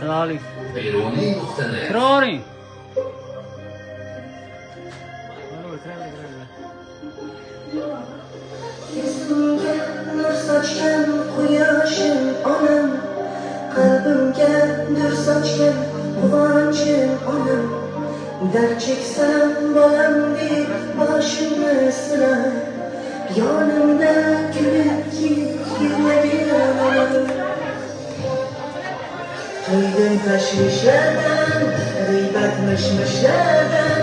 Chiroyli. Beruniy nuqtani. Chiroyli. Yüzümge nur saçgan quyoshim onam, qalbimga nur saçgan quvonchim onam. Dard cheksam bolamdek boshimni silar, yonimda kulib yig'lagin onam. To'ydim tashvishlardan, g'iybat mishmishlardan,